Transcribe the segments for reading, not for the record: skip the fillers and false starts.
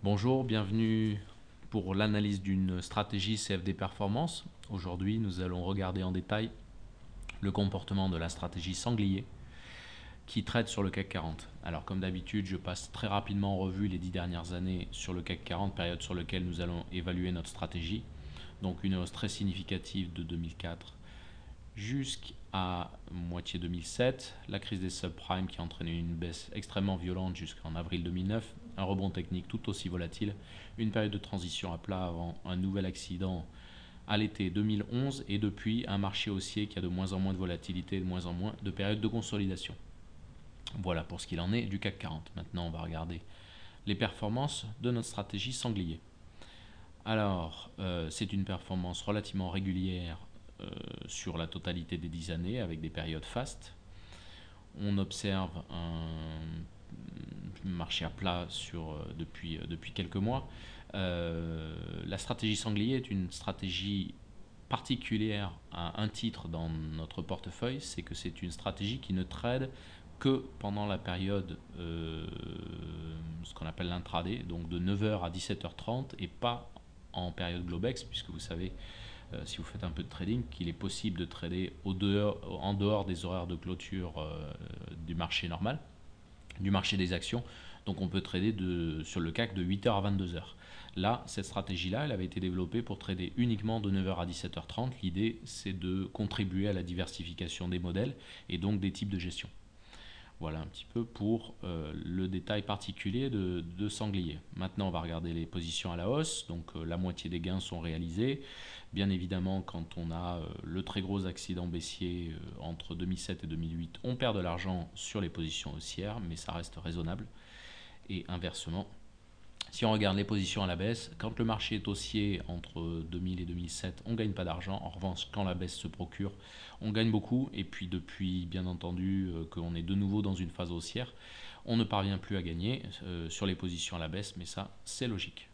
Bonjour, bienvenue pour l'analyse d'une stratégie CFD Performance. Aujourd'hui, nous allons regarder en détail le comportement de la stratégie sanglier qui trade sur le CAC 40. Alors comme d'habitude, je passe très rapidement en revue les 10 dernières années sur le CAC 40, période sur laquelle nous allons évaluer notre stratégie. Donc une hausse très significative de 2004 jusqu'à moitié 2007, la crise des subprimes qui a entraîné une baisse extrêmement violente jusqu'en avril 2009, un rebond technique tout aussi volatile, une période de transition à plat avant un nouvel accident à l'été 2011 et depuis un marché haussier qui a de moins en moins de volatilité et de moins en moins de périodes de consolidation. Voilà pour ce qu'il en est du CAC 40. Maintenant, on va regarder les performances de notre stratégie sanglier. Alors, c'est une performance relativement régulière sur la totalité des 10 années avec des périodes fastes. On observe un marché à plat depuis quelques mois. La stratégie sanglier est une stratégie particulière à un titre dans notre portefeuille, c'est que c'est une stratégie qui ne trade que pendant la période, ce qu'on appelle l'intraday, donc de 9h à 17h30 et pas en période Globex, puisque vous savez, si vous faites un peu de trading, qu'il est possible de trader en dehors des horaires de clôture du marché normal, du marché des actions. Donc on peut trader sur le CAC de 8h à 22h. Là, cette stratégie-là, elle avait été développée pour trader uniquement de 9h à 17h30. L'idée, c'est de contribuer à la diversification des modèles et donc des types de gestion. Voilà un petit peu pour le détail particulier de sanglier. Maintenant, on va regarder les positions à la hausse. Donc, la moitié des gains sont réalisés. Bien évidemment, quand on a le très gros accident baissier entre 2007 et 2008, on perd de l'argent sur les positions haussières, mais ça reste raisonnable. Et inversement, si on regarde les positions à la baisse, quand le marché est haussier entre 2000 et 2007, on ne gagne pas d'argent. En revanche, quand la baisse se procure, on gagne beaucoup. Et puis depuis, bien entendu, qu'on est de nouveau dans une phase haussière, on ne parvient plus à gagner sur les positions à la baisse, mais ça, c'est logique.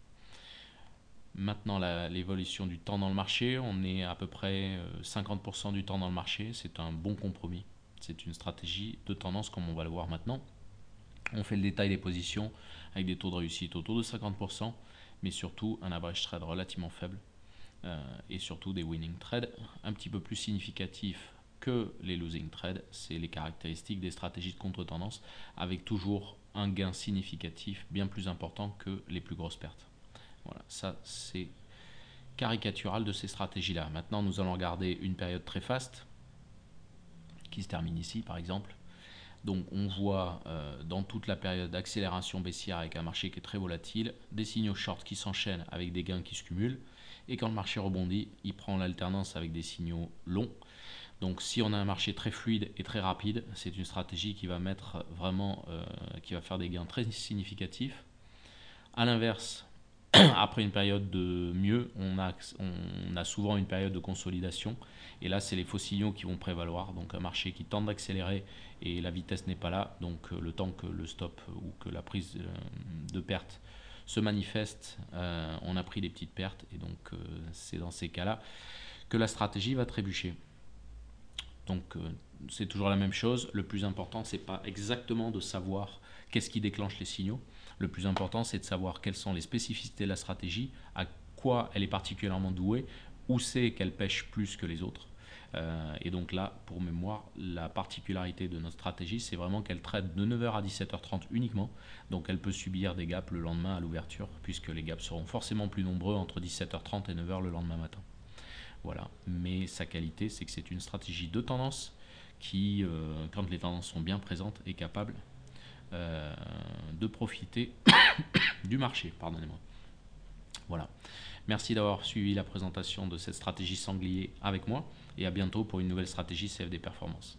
Maintenant, l'évolution du temps dans le marché, on est à peu près 50% du temps dans le marché. C'est un bon compromis. C'est une stratégie de tendance comme on va le voir maintenant. On fait le détail des positions avec des taux de réussite autour de 50%, mais surtout un average trade relativement faible et surtout des winning trades un petit peu plus significatifs que les losing trades. C'est les caractéristiques des stratégies de contre-tendance avec toujours un gain significatif bien plus important que les plus grosses pertes. Voilà, ça c'est caricatural de ces stratégies-là. Maintenant, nous allons regarder une période très faste qui se termine ici par exemple. Donc on voit dans toute la période d'accélération baissière avec un marché qui est très volatile, des signaux short qui s'enchaînent avec des gains qui se cumulent. Et quand le marché rebondit, il prend l'alternance avec des signaux longs. Donc si on a un marché très fluide et très rapide, c'est une stratégie qui va mettre vraiment, qui va faire des gains très significatifs. A l'inverse, après une période de mieux, on a souvent une période de consolidation. Et là, c'est les faux signaux qui vont prévaloir. Donc un marché qui tente d'accélérer et la vitesse n'est pas là. Donc le temps que le stop ou que la prise de perte se manifeste, on a pris des petites pertes. Et donc c'est dans ces cas-là que la stratégie va trébucher. Donc c'est toujours la même chose. Le plus important, c'est pas exactement de savoir qu'est-ce qui déclenche les signaux. Le plus important, c'est de savoir quelles sont les spécificités de la stratégie, à quoi elle est particulièrement douée, où c'est qu'elle pêche plus que les autres. Et donc là, pour mémoire, la particularité de notre stratégie, c'est vraiment qu'elle traite de 9h à 17h30 uniquement. Donc elle peut subir des gaps le lendemain à l'ouverture, puisque les gaps seront forcément plus nombreux entre 17h30 et 9h le lendemain matin. Voilà. Mais sa qualité, c'est que c'est une stratégie de tendance qui, quand les tendances sont bien présentes, est capable de profiter du marché. Pardonnez-moi. Voilà. Merci d'avoir suivi la présentation de cette stratégie sanglier avec moi et à bientôt pour une nouvelle stratégie CFD Performance.